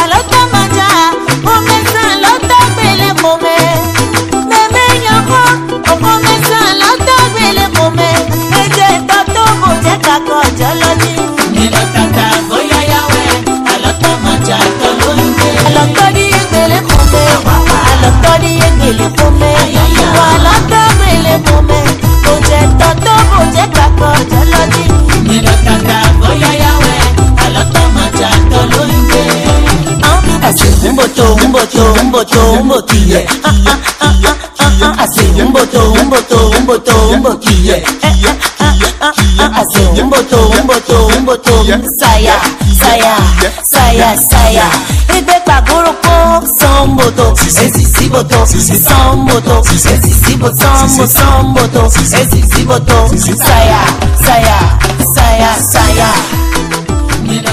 alota maja omesa alota bele kome meme nyoko okomesa alota bele kome eje toto boje kako jolodi nilo tata boya yawe alota maja tolonde alota di bele kome alota di bele kome alota bele kome boje toto boje kako jolodi nilo tata boya yawe alota maja tolonde umboto umbotiye ase umboto umbotiye ase umboto saya ebe pagoroko somboto esisiboto somboto esisiboto somboto esisiboto saya nilo